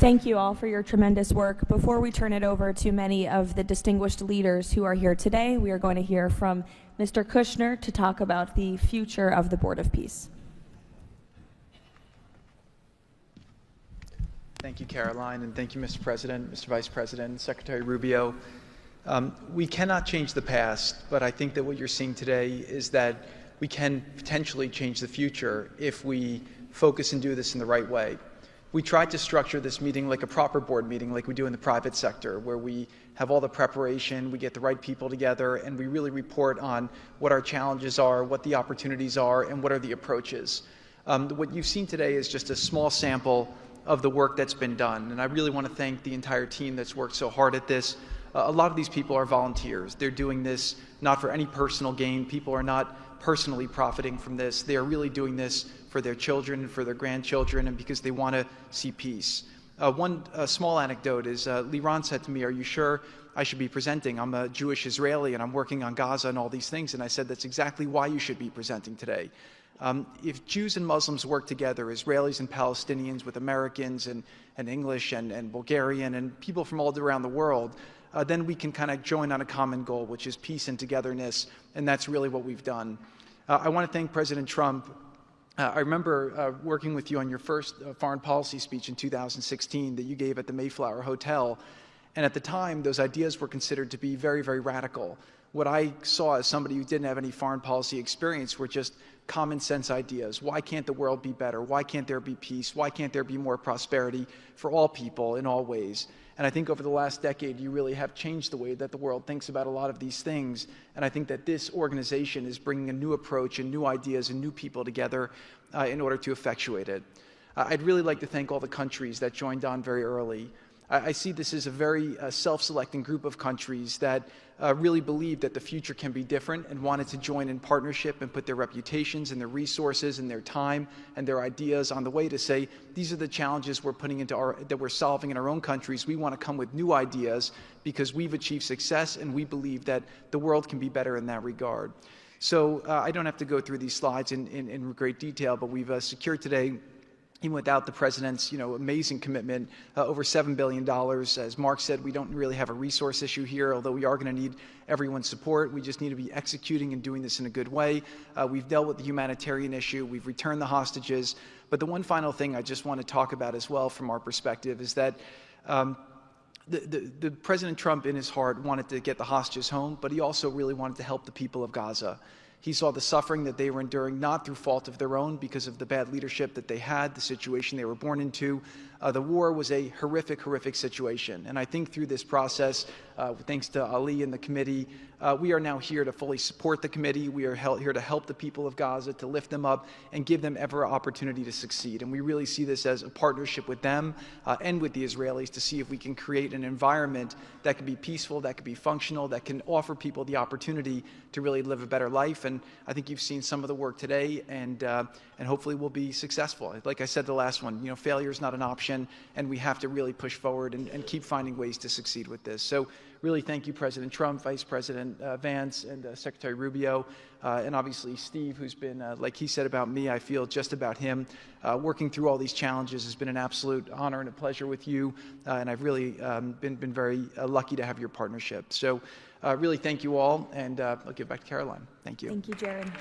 Thank you all for your tremendous work. Before we turn it over to many of the distinguished leaders who are here today, we are going to hear from Mr. Kushner to talk about the future of the Board of Peace. Thank you, Caroline, and thank you, Mr. President, Mr. Vice President, Secretary Rubio. We cannot change the past, but I think that what you're seeing today is that we can potentially change the future if we focus and do this in the right way. We tried to structure this meeting like a proper board meeting, like we do in the private sector, where we have all the preparation, we get the right people together, and we really report on what our challenges are, what the opportunities are, and what are the approaches. What you've seen today is just a small sample of the work that's been done, and I really want to thank the entire team that's worked so hard at this. A lot of these people are volunteers. They're doing this not for any personal gain. People are not personally profiting from this. They are really doing this for their children and for their grandchildren, and because they want to see peace. One small anecdote is Liran said to me, "Are you sure I should be presenting? I'm a Jewish Israeli and I'm working on Gaza and all these things." And I said, "That's exactly why you should be presenting today." If Jews and Muslims work together, Israelis and Palestinians with Americans and English and Bulgarian and people from all around the world, then we can kind of join on a common goal, which is peace and togetherness, and that's really what we've done. I want to thank President Trump. I remember working with you on your first foreign policy speech in 2016 that you gave at the Mayflower Hotel, and at the time, those ideas were considered to be very, very radical. What I saw as somebody who didn't have any foreign policy experience were just common sense ideas. Why can't the world be better? Why can't there be peace? Why can't there be more prosperity for all people in all ways? And I think over the last decade, you really have changed the way that the world thinks about a lot of these things. And I think that this organization is bringing a new approach and new ideas and new people together in order to effectuate it. I'd really like to thank all the countries that joined on very early. I see this as a very self-selecting group of countries that really believe that the future can be different and wanted to join in partnership and put their reputations and their resources and their time and their ideas on the way to say, these are the challenges we're putting into that we're solving in our own countries. We want to come with new ideas because we've achieved success and we believe that the world can be better in that regard. So I don't have to go through these slides in great detail, but we've secured today, even without the president's, amazing commitment, over $7 billion. As Mark said, we don't really have a resource issue here, although we are going to need everyone's support. We just need to be executing and doing this in a good way. We've dealt with the humanitarian issue. We've returned the hostages. But the one final thing I just want to talk about as well from our perspective is that the President Trump in his heart wanted to get the hostages home, but he also really wanted to help the people of Gaza. He saw the suffering that they were enduring, not through fault of their own, because of the bad leadership that they had, the situation they were born into. The war was a horrific, horrific situation. And I think through this process, thanks to Ali and the committee, we are now here to fully support the committee. We are here to help the people of Gaza, to lift them up and give them every opportunity to succeed. And we really see this as a partnership with them and with the Israelis to see if we can create an environment that can be peaceful, that can be functional, that can offer people the opportunity to really live a better life. And I think you've seen some of the work today, and hopefully we'll be successful. Like I said, the last one, failure is not an option, and we have to really push forward and keep finding ways to succeed with this. So really thank you, President Trump, Vice President Vance, and Secretary Rubio, and obviously Steve, who's been, like he said about me, I feel just about him. Working through all these challenges has been an absolute honor and a pleasure with you, and I've really been very lucky to have your partnership. So really thank you all, and I'll give back to Caroline. Thank you. Thank you, Jared.